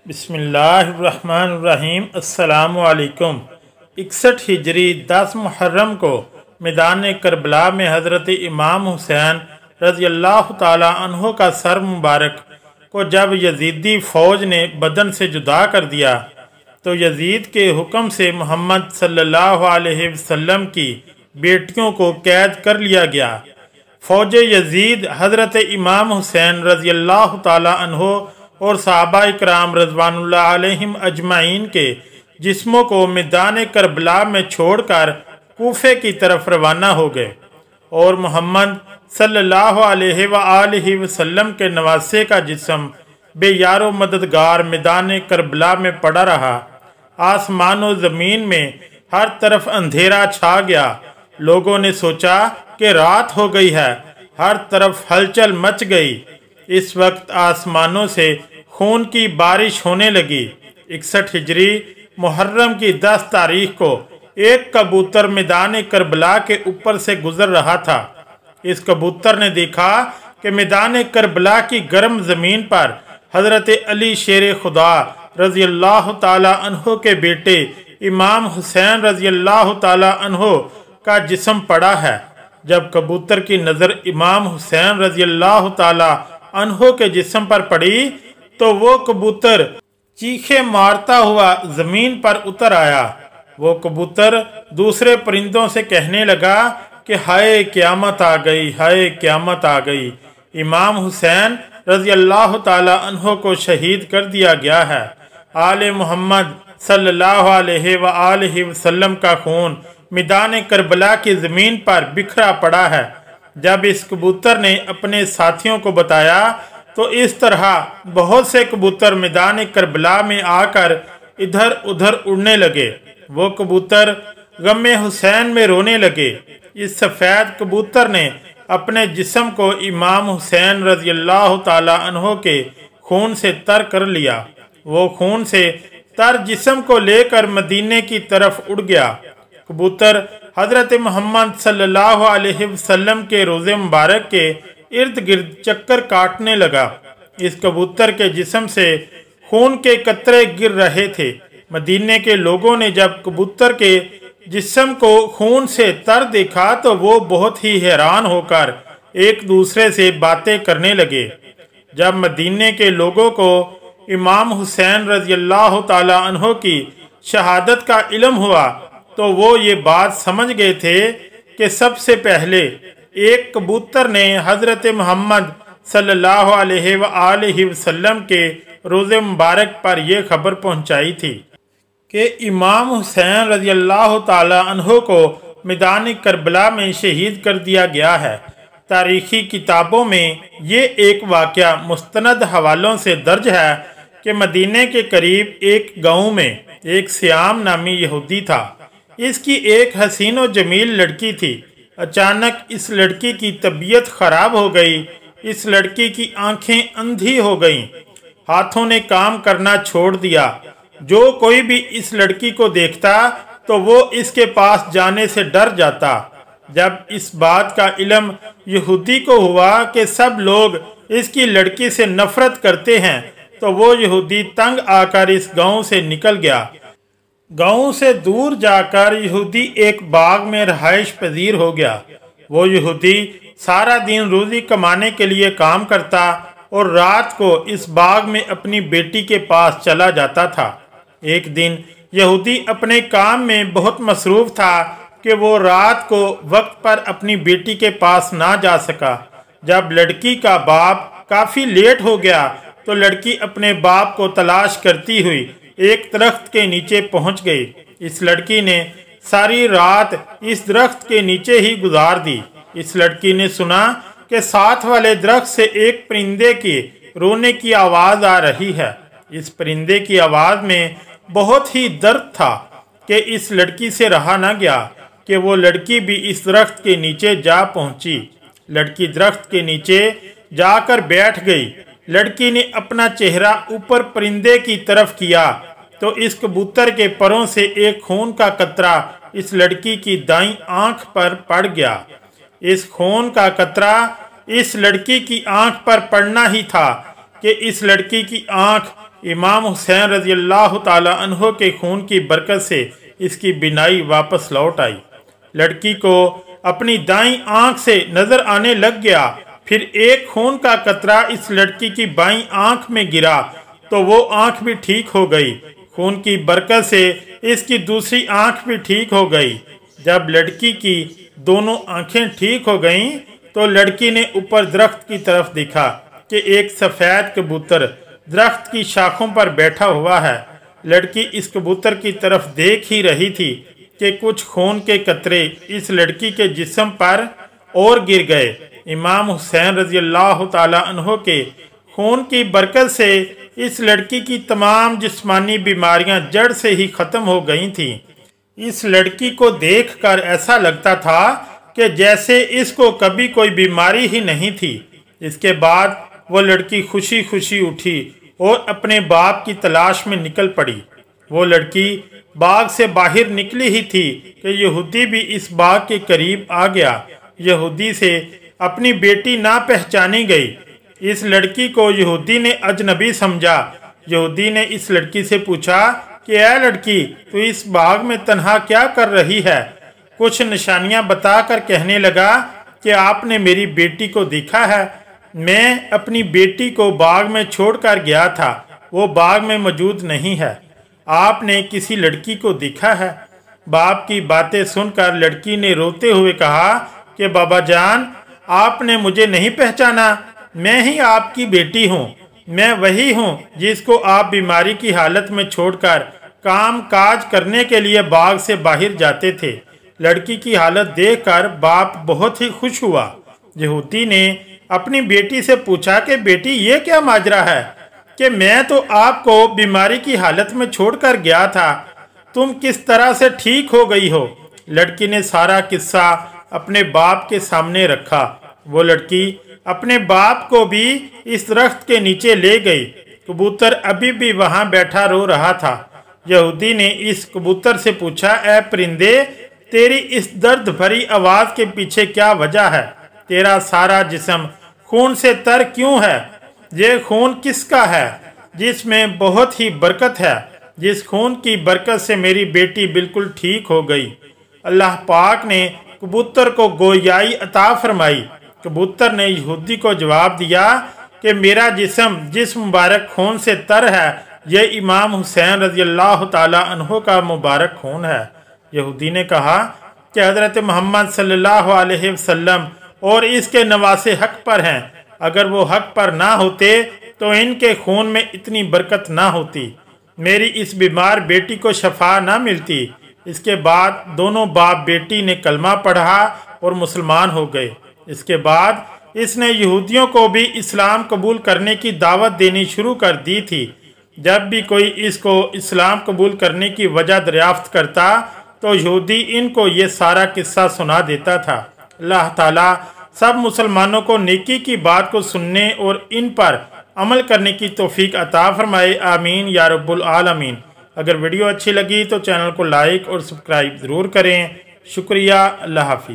बिस्मिल्लाहिर्रहमानिर्रहीम। अस्सलामु अलैकुम। 61 हिजरी 10 मुहर्रम को मैदान करबला में हज़रत इमाम हुसैन रज़ी अल्लाह ताला अन्हो का सर मुबारक को जब यजीदी फ़ौज ने बदन से जुदा कर दिया तो यजीद के हुक्म से मोहम्मद सल्लल्लाहु अलैहि वसल्लम की बेटियों को कैद कर लिया गया। फ़ौज यजीद हज़रत इमाम हुसैन रज़ी अल्लाह ताला अन्हो और सहाबा इकराम रज़वानुल्लाह अलैहिम अजमाइन के जिस्मों को मैदान करबला में छोड़कर कूफे की तरफ रवाना हो गए और मोहम्मद सल्लल्लाहु अलैहि वसल्लम के नवासे का जिस्म बेयारो मददगार मैदान करबला में पड़ा रहा। आसमान और ज़मीन में हर तरफ अंधेरा छा गया। लोगों ने सोचा कि रात हो गई है, हर तरफ हलचल मच गई। इस वक्त आसमानों से खून की बारिश होने लगी। 61 हिजरी मुहर्रम की 10 तारीख को एक कबूतर मैदान करबला के ऊपर से गुजर रहा था। इस कबूतर ने देखा कि मैदान करबला की गर्म ज़मीन पर हज़रत अली शेर खुदा रज़ी अल्लाह ताला अन्हो के बेटे इमाम हुसैन रज़ी अल्लाह ताला अन्हो का जिस्म पड़ा है। जब कबूतर की नज़र इमाम हुसैन रज़ी अल्लाह ताला अन्हो के जिस्म पर पड़ी तो वो कबूतर चीखे मारता हुआ ज़मीन पर उतर आया। वो कबूतर दूसरे परिंदों से कहने लगा कि हाय क़यामत आ गई, हाय क़यामत आ गई। इमाम हुसैन रज़ी अल्लाह ताला अन्हो को शहीद कर दिया गया है। आले मोहम्मद सल्लल्लाहु अलैहि वसल्लम का खून मैदान करबला की ज़मीन पर बिखरा पड़ा है। जब इस कबूतर ने अपने साथियों को बताया तो इस तरह बहुत से कबूतर मैदान करबला में आकर इधर उधर उड़ने लगे। वो कबूतर गम हुसैन में रोने लगे। इस सफ़ेद कबूतर ने अपने जिस्म को इमाम हुसैन रज़ी अल्लाह ताला अन्हो के खून से तर कर लिया। वो खून से तर जिस्म को लेकर मदीने की तरफ उड़ गया। कबूतर हज़रत मोहम्मद सल्लल्लाहु अलैहि वसल्लम के रोज़े मुबारक के इर्द गिर्द चक्कर काटने लगा। इस कबूतर के जिस्म से खून के कतरे गिर रहे थे। मदीने के लोगों ने जब कबूतर के जिस्म को खून से तर देखा तो वो बहुत ही हैरान होकर एक दूसरे से बातें करने लगे। जब मदीने के लोगों को इमाम हुसैन रज़ी अल्लाह ताला अन्हो की शहादत का इल्म हुआ तो वो ये बात समझ गए थे कि सबसे पहले एक कबूतर ने हज़रत मोहम्मद सल्लल्लाहु अलैहि वसल्लम के रोज़े मुबारक पर यह खबर पहुंचाई थी कि इमाम हुसैन रज़ी अल्लाह ताला अन्हो को मैदान करबला में शहीद कर दिया गया है। तारीख़ी किताबों में ये एक वाक़या मुस्तनद हवालों से दर्ज है कि मदीने के करीब एक गाँव में एक सियाम नामी यहूदी था। इसकी एक हसीन और जमील लड़की थी। अचानक इस लड़की की तबीयत खराब हो गई। इस लड़की की आंखें अंधी हो गईं। हाथों ने काम करना छोड़ दिया। जो कोई भी इस लड़की को देखता तो वो इसके पास जाने से डर जाता। जब इस बात का इल्म यहूदी को हुआ कि सब लोग इसकी लड़की से नफरत करते हैं तो वो यहूदी तंग आकर इस गांव से निकल गया। गांव से दूर जाकर यहूदी एक बाग में रहाइश पजीर हो गया। वो यहूदी सारा दिन रोजी कमाने के लिए काम करता और रात को इस बाग में अपनी बेटी के पास चला जाता था। एक दिन यहूदी अपने काम में बहुत मसरूफ था कि वो रात को वक्त पर अपनी बेटी के पास ना जा सका। जब लड़की का बाप काफ़ी लेट हो गया तो लड़की अपने बाप को तलाश करती हुई एक दरख्त के नीचे पहुंच गई। इस लड़की ने सारी रात इस दरख्त के नीचे ही गुजार दी। इस लड़की ने सुना कि साथ वाले दरख्त से एक परिंदे के रोने की आवाज़ आ रही है। इस परिंदे की आवाज़ में बहुत ही दर्द था कि इस लड़की से रहा न गया कि वो लड़की भी इस दरख्त के नीचे जा पहुंची। लड़की दरख्त के नीचे जाकर बैठ गई। लड़की ने अपना चेहरा ऊपर परिंदे की तरफ किया तो इस कबूतर के परों से एक खून का कतरा इस लड़की की दाईं आंख पर पड़ गया। इस खून का कतरा इस लड़की की आंख पर पड़ना ही था कि इस लड़की की आंख इमाम हुसैन रज़ी अल्लाह ताला अन्हो के खून की बरकत से इसकी बिनाई वापस लौट आई। लड़की को अपनी दाईं आंख से नजर आने लग गया। फिर एक खून का कतरा इस लड़की की बाईं आंख में गिरा तो वो आंख भी ठीक हो गई। खून की बरकत से इसकी दूसरी आंख भी ठीक हो गई। जब लड़की की दोनों आंखें ठीक हो गईं तो लड़की ने ऊपर दरख्त की तरफ देखा कि एक सफ़ेद कबूतर दरख्त की शाखों पर बैठा हुआ है। लड़की इस कबूतर की तरफ देख ही रही थी कि कुछ खून के कतरे इस लड़की के जिस्म पर और गिर गए। इमाम हुसैन रज़ी अल्लाह ताला अन्हो के खून की बरकत से इस लड़की की तमाम जिस्मानी बीमारियां जड़ से ही ख़त्म हो गई थीं। इस लड़की को देखकर ऐसा लगता था कि जैसे इसको कभी कोई बीमारी ही नहीं थी। इसके बाद वो लड़की खुशी खुशी उठी और अपने बाप की तलाश में निकल पड़ी। वो लड़की बाग से बाहर निकली ही थी कि यहूदी भी इस बाग के करीब आ गया। यहूदी से अपनी बेटी ना पहचानी गई। इस लड़की को यहूदी ने अजनबी समझा। यहूदी ने इस लड़की से पूछा कि ऐ लड़की, तू इस बाग में तन्हा क्या कर रही है? कुछ निशानियां बताकर कहने लगा कि आपने मेरी बेटी को देखा है। मैं अपनी बेटी को बाग में छोड़कर गया था, वो बाग में मौजूद नहीं है। आपने किसी लड़की को देखा है? बाप की बातें सुनकर लड़की ने रोते हुए कहा कि बाबा जान, आपने मुझे नहीं पहचाना। मैं ही आपकी बेटी हूँ। मैं वही हूँ जिसको आप बीमारी की हालत में छोड़कर काम काज करने के लिए बाग से बाहर जाते थे। लड़की की हालत देखकर बाप बहुत ही खुश हुआ। यहूदी ने अपनी बेटी से पूछा कि बेटी, ये क्या माजरा है कि मैं तो आपको बीमारी की हालत में छोड़कर गया था, तुम किस तरह से ठीक हो गई हो? लड़की ने सारा किस्सा अपने बाप के सामने रखा। वो लड़की अपने बाप को भी इस दरख्त के नीचे ले गई। कबूतर अभी भी वहां बैठा रो रहा था। यहूदी ने इस कबूतर से पूछा, ऐ परिंदे, तेरी इस दर्द भरी आवाज के पीछे क्या वजह है? तेरा सारा जिस्म खून से तर क्यों है? ये खून किसका है जिसमें बहुत ही बरकत है, जिस खून की बरकत से मेरी बेटी बिल्कुल ठीक हो गई? अल्लाह पाक ने कबूतर को गोयाई अता फरमाई। कबूतर ने यहूदी को जवाब दिया कि मेरा जिस्म जिस मुबारक खून से तर है, यह इमाम हुसैन रज़ी अल्लाह ताला अन्हो का मुबारक खून है। यहूदी ने कहा कि हज़रत मोहम्मद सल्लल्लाहु अलैहि वसल्लम और इसके नवासे हक पर हैं। अगर वो हक पर ना होते तो इनके खून में इतनी बरकत ना होती, मेरी इस बीमार बेटी को शफा ना मिलती। इसके बाद दोनों बाप बेटी ने कलमा पढ़ा और मुसलमान हो गए। इसके बाद इसने यहूदियों को भी इस्लाम कबूल करने की दावत देनी शुरू कर दी थी। जब भी कोई इसको इस्लाम कबूल करने की वजह दरियाफ्त करता तो यहूदी इनको ये सारा किस्सा सुना देता था। अल्लाह ताला सब मुसलमानों को नेकी की बात को सुनने और इन पर अमल करने की तौफीक अता फरमाए। आमीन या रब्बुल आलमीन। अगर वीडियो अच्छी लगी तो चैनल को लाइक और सब्सक्राइब ज़रूर करें। शुक्रिया। अल्लाह हाफिज़।